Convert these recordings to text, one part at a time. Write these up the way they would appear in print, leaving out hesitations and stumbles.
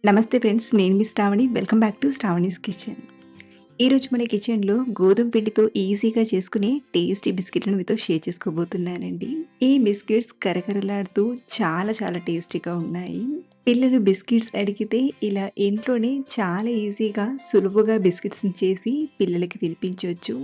నమస్తే ఫ్రెండ్స్. నేను మీ Sravani. Welcome back to Sravani's kitchen. ఈరోజు మన కిచెన్‌లో గోధుమ పిండితో ఈజీగా చేసుకునే టేస్టీ బిస్కిట్‌లను మీతో షేర్ చేసుకోబోతున్నానండి. ఈ బిస్కిట్స్ కరకరలాడుతూ చాలా చాలా టేస్టీగా ఉన్నాయి. పిల్లలు బిస్కిట్స్ అడిగితే ఇలా ఇంట్లోనే చాలా ఈజీగా, సులువుగా బిస్కిట్స్‌ని చేసి పిల్లలకి తినిపించొచ్చు.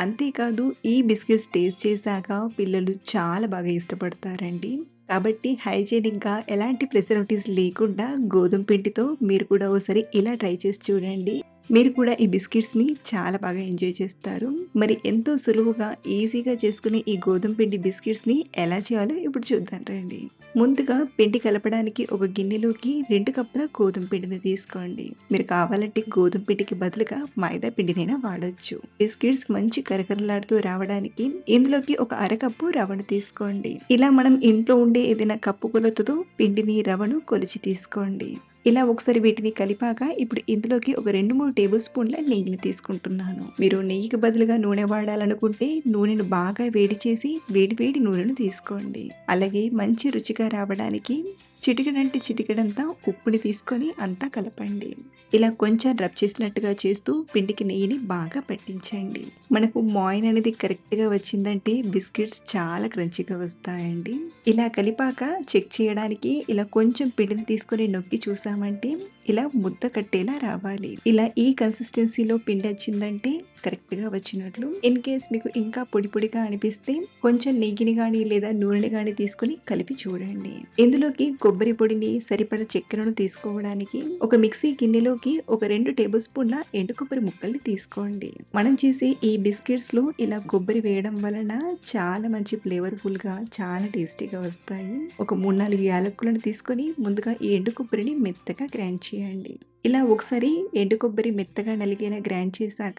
అంతేకాదు ఈ బిస్కిట్స్ టేస్ట్ చేశాక పిల్లలు చాలా బాగా ఇష్టపడతారండి. కాబట్టి హైజీనిక్‌గా ఎలాంటి ప్రిజర్వేటివ్స్ లేకుండా గోధుమ పిండితో మీరు కూడా ఓసారి ఇలా ట్రై చేసి చూడండి. మీరు కూడా ఈ బిస్కిట్స్‌ని చాలా బాగా ఎంజాయ్ చేస్తారు. మరి ఎంతో సులువుగా, ఈజీగా చేసుకునే ఈ గోధుమ పిండి బిస్కిట్స్‌ని ఎలా చేయాలో ఇప్పుడు చూద్దాం రండి. ముందుగా పిండి కలపడానికి ఒక గిన్నెలోకి 2 కప్పుల గోధుమ పిండిని తీసుకోండి. మీరు కావాలంటే గోధుమ పిండికి బదులుగా మైదా పిండినైనా వాడొచ్చు. బిస్కిట్స్ మంచి కరకరలాడుతూ రావడానికి ఇందులోకి ఒక అరకప్పు రవ్వను తీసుకోండి. ఇలా మనం ఇంట్లో ఉండే ఏదైనా కప్పు కొలతతో పిండిని, రవ్వను కొలిచి తీసుకోండి. ఇలా ఒకసారి వీటిని కలిపాక ఇప్పుడు ఇందులోకి ఒక 2, 3 టేబుల్ స్పూన్ల నెయ్యిని తీసుకుంటున్నాను. మీరు నెయ్యికి బదులుగా నూనె వాడాలనుకుంటే నూనెను బాగా వేడి చేసి వేడి వేడి నూనెను తీసుకోండి. అలాగే మంచి రుచిగా రావడానికి చిటికెడంతా ఉప్పుని తీసుకొని అంతా కలపండి. ఇలా కొంచెం రబ్ చేసినట్టుగా చేస్తూ పిండికి నెయ్యిని బాగా పట్టించండి. మనకు మాయిన్ అనేది కరెక్ట్‌గా వచ్చిందంటే బిస్కిట్స్ చాలా క్రంచీగా వస్తాయండి. ఇలా కలిపాక చెక్ చేయడానికి ఇలా కొంచెం పిండిని తీసుకొని నొక్కి చూసామంటే ఇలా ముద్ద కట్టేలా రావాలి. ఇలా ఈ కన్సిస్టెన్సీలో పిండి వచ్చిందంటే కరెక్ట్‌గా వచ్చినట్లు. ఇన్ కేస్ మీకు ఇంకా పొడి పొడిగా అనిపిస్తే కొంచెం నెయ్యిని గానీ లేదా నూనెని గానీ తీసుకొని కలిపి చూడండి. ఇందులోకి కొబ్బరి పొడిని, సరిపడ చక్కెరను తీసుకోవడానికి ఒక మిక్సీ గిన్నెలోకి ఒక 2 టేబుల్ స్పూన్ల ఎండు కొబ్బరి ముక్కల్ని తీసుకోండి. మనం చేసే ఈ బిస్కెట్స్‌లో ఇలా కొబ్బరి వేయడం వలన చాలా మంచి ఫ్లేవర్‌ఫుల్‌గా, చాలా టేస్టీగా వస్తాయి. ఒక 3, 4 యాలకులను తీసుకొని ముందుగా ఈ ఎండు కొబ్బరిని మెత్తగా గ్రైండ్ చేయండి. ఇలా ఒకసారి ఎండు కొబ్బరి మెత్తగా నలిగేలా గ్రైండ్ చేశాక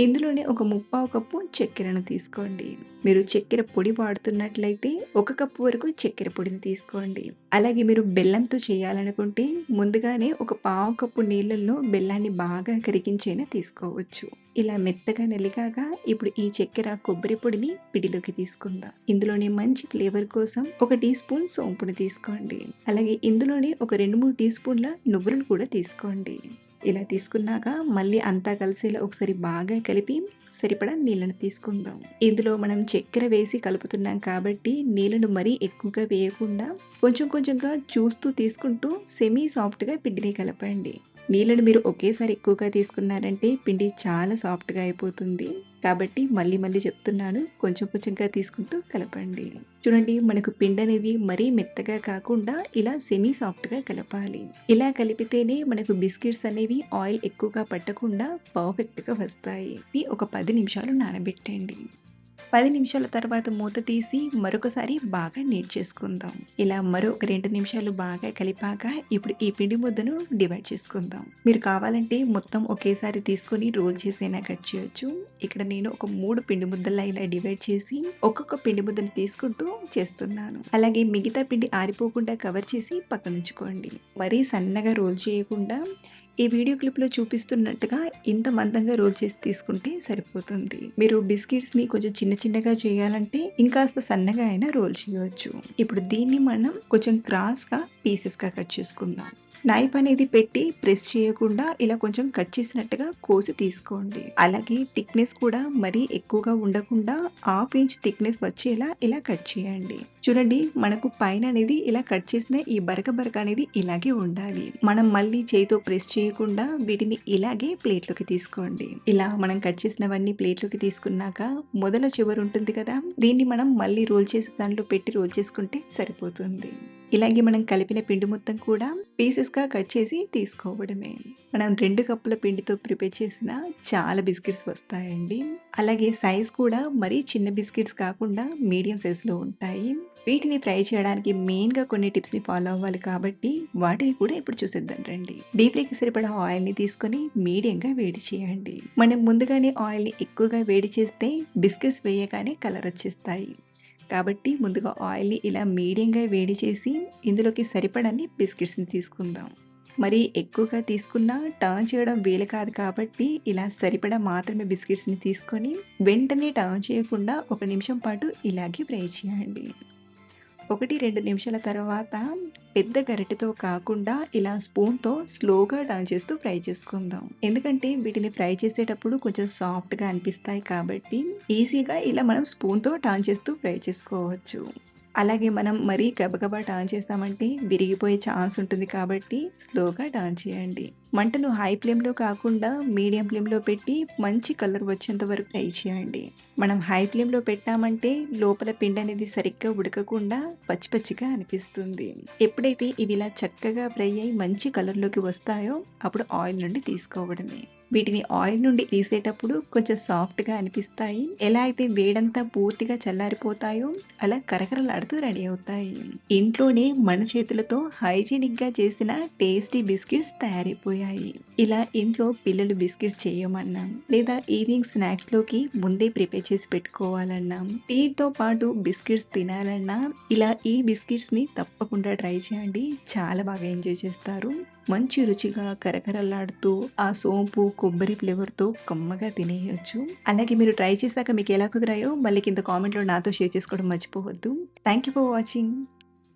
ఇందులోనే ఒక 3/4 కప్పు చక్కెరను తీసుకోండి. మీరు చక్కెర పొడి వాడుతున్నట్లయితే 1 కప్పు వరకు చక్కెర పొడిని తీసుకోండి. అలాగే మీరు బెల్లంతో చేయాలనుకుంటే ముందుగానే ఒక 1/4 కప్పు నీళ్ళల్లో బెల్లాన్ని బాగా కరిగించైనా తీసుకోవచ్చు. ఇలా మెత్తగా నలిగాక ఇప్పుడు ఈ చక్కెర, కొబ్బరి పొడిని పిడిలోకి తీసుకుందాం. ఇందులోనే మంచి ఫ్లేవర్ కోసం ఒక టీ స్పూన్ సోంపుని తీసుకోండి. అలాగే ఇందులోనే ఒక 2, 3 టీ స్పూన్ల నువ్వులను కూడా తీసుకోండి. ఇలా తీసుకున్నాక మళ్ళీ అంతా కలిసేలా ఒకసారి బాగా కలిపి సరిపడా నీళ్ళను తీసుకుందాం. ఇందులో మనం చక్కెర వేసి కలుపుతున్నాం కాబట్టి నీళ్ళను మరీ ఎక్కువగా వేయకుండా కొంచెం కొంచెంగా చూస్తూ తీసుకుంటూ సెమీ సాఫ్ట్గా పిండిని కలపండి. నీళ్ళను మీరు ఒకేసారి ఎక్కువగా తీసుకున్నారంటే పిండి చాలా సాఫ్ట్గా అయిపోతుంది. కాబట్టి మళ్ళీ మళ్ళీ చెప్తున్నాను, కొంచెం కొంచెంగా తీసుకుంటూ కలపండి. చూడండి, మనకు పిండి అనేది మరీ మెత్తగా కాకుండా ఇలా సెమీ సాఫ్ట్గా కలపాలి. ఇలా కలిపితేనే మనకు బిస్కెట్స్ అనేవి ఆయిల్ ఎక్కువగా పట్టకుండా పర్ఫెక్ట్గా వస్తాయి. ఇది ఒక 10 నిమిషాలు నానబెట్టండి. 10 నిమిషాల తర్వాత మూత తీసి మరొకసారి బాగా నీట్ చేసుకుందాం. ఇలా మరొక 2 నిమిషాలు బాగా కలిపాక ఇప్పుడు ఈ పిండి ముద్దను డివైడ్ చేసుకుందాం. మీరు కావాలంటే మొత్తం ఒకేసారి తీసుకొని రోల్ చేసైనా కట్ చేయొచ్చు. ఇక్కడ నేను ఒక 3 పిండి ముద్దల్లా ఇలా డివైడ్ చేసి ఒక్కొక్క పిండి ముద్దను తీసుకుంటూ చేస్తున్నాను. అలాగే మిగతా పిండి ఆరిపోకుండా కవర్ చేసి పక్కనుంచుకోండి. మరీ సన్నగా రోల్ చేయకుండా ఈ వీడియో క్లిప్లో చూపిస్తున్నట్టుగా ఇంత మందంగా రోల్ చేసి తీసుకుంటే సరిపోతుంది. మీరు బిస్కెట్స్ని కొంచెం చిన్న చిన్నగా చేయాలంటే ఇంకాస్త సన్నగా అయినా రోల్ చేయవచ్చు. ఇప్పుడు దీన్ని మనం కొంచెం క్రాస్గా పీసెస్గా కట్ చేసుకుందాం. నైఫ్ అనేది పెట్టి ప్రెస్ చేయకుండా ఇలా కొంచెం కట్ చేసినట్టుగా కోసి తీసుకోండి. అలాగే థిక్నెస్ కూడా మరీ ఎక్కువగా ఉండకుండా 1/2 ఇంచ్ థిక్నెస్ వచ్చేలా ఇలా కట్ చేయండి. చూడండి, మనకు పైన అనేది ఇలా కట్ చేసిన ఈ బరక అనేది ఇలాగే ఉండాలి. మనం మళ్ళీ చేతితో ప్రెస్ చేయకుండా వీటిని ఇలాగే ప్లేట్లోకి తీసుకోండి. ఇలా మనం కట్ చేసినవన్నీ ప్లేట్లోకి తీసుకున్నాక మొదల చివరి ఉంటుంది కదా, దీన్ని మనం మళ్ళీ రోల్ చేసి దాంట్లో పెట్టి రోల్ చేసుకుంటే సరిపోతుంది. ఇలాగే మనం కలిపిన పిండి మొత్తం కూడా పీసెస్గా కట్ చేసి తీసుకోవడమే. మనం 2 కప్పుల పిండితో ప్రిపేర్ చేసిన చాలా బిస్కెట్స్ వస్తాయండి. అలాగే సైజ్ కూడా మరీ చిన్న బిస్కెట్స్ కాకుండా మీడియం సైజులో ఉంటాయి. వీటిని ఫ్రై చేయడానికి మెయిన్గా కొన్ని టిప్స్ని ఫాలో అవ్వాలి కాబట్టి వాటిని కూడా ఇప్పుడు చూసేద్దాం రండి. డీప్ ఫ్రైకి సరిపడా ఆయిల్ని తీసుకొని మీడియంగా వేడి చేయండి. మనం ముందుగానే ఆయిల్ని ఎక్కువగా వేడి చేస్తే బిస్కెట్స్ వేయగానే కలర్ వచ్చేస్తాయి. కాబట్టి ముందుగా ఆయిల్ని ఇలా మీడియంగా వేడి చేసి ఇందులోకి సరిపడని బిస్కెట్స్ని తీసుకుందాం. మరి ఎక్కువగా తీసుకున్నా టర్న్ చేయడం వీలు కాదు కాబట్టి ఇలా సరిపడా మాత్రమే బిస్కెట్స్ని తీసుకొని వెంటనే టర్న్ చేయకుండా 1 నిమిషం పాటు ఇలాగే ఫ్రై చేయండి. 1, 2 నిమిషాల తర్వాత పెద్ద గరిటెతో కాకుండా ఇలా స్పూన్‌తో స్లోగా టర్న్ చేస్తూ ఫ్రై చేసుకుందాం. ఎందుకంటే వీటిని ఫ్రై చేసేటప్పుడు కొంచెం సాఫ్ట్‌గా అనిపిస్తాయి కాబట్టి ఈజీగా ఇలా మనం స్పూన్‌తో టర్న్ చేస్తూ ఫ్రై చేసుకోవచ్చు. అలాగే మనం మరీ గబగబా టర్న్ చేసామంటే విరిగిపోయే ఛాన్స్ ఉంటుంది కాబట్టి స్లోగా టర్న్ చేయండి. మంటను హై ఫ్లేమ్‌లో కాకుండా మీడియం ఫ్లేమ్‌లో పెట్టి మంచి కలర్ వచ్చేంత వరకు ఫ్రై చేయండి. మనం హై ఫ్లేమ్‌లో పెట్టామంటే లోపల పిండి అనేది సరిగ్గా ఉడకకుండా పచ్చి పచ్చిగా అనిపిస్తుంది. ఎప్పుడైతే ఇవి ఇలా చక్కగా ఫ్రై అయ్యి మంచి కలర్‌లోకి వస్తాయో అప్పుడు ఆయిల్ నుండి తీసుకోవడమే. వీటిని ఆయిల్ నుండి తీసేటప్పుడు కొంచెం సాఫ్ట్‌గా అనిపిస్తాయి. ఎలా అయితే వేడంతా పూర్తిగా చల్లారిపోతాయో అలా కరకరలాడుతూ రెడీ అవుతాయి. ఇంట్లోనే మన చేతులతో హైజీనిక్‌గా చేసిన టేస్టీ బిస్కిట్స్ తయారైపోయాయి. ఇలా ఇంట్లో పిల్లలు బిస్కిట్స్ చేయమన్నా లేదా ఈవినింగ్ స్నాక్స్‌లోకి ముందే ప్రిపేర్ చేసి పెట్టుకోవాలన్నా, టీతో పాటు బిస్కిట్స్ తినాలన్నా ఇలా ఈ బిస్కిట్స్‌ని తప్పకుండా ట్రై చేయండి. చాలా బాగా ఎంజాయ్ చేస్తారు. మంచి రుచిగా కరకరలాడుతూ ఆ సోంపు, కొబ్బరి ఫ్లేవర్‌తో కమ్మగా తినేయొచ్చు. అలాగే మీరు ట్రై చేశాక మీకు ఎలా కుదిరాయో మళ్ళీ కింద కామెంట్‌లో నాతో షేర్ చేసుకోవడం మర్చిపోవద్దు. Thank you for watching.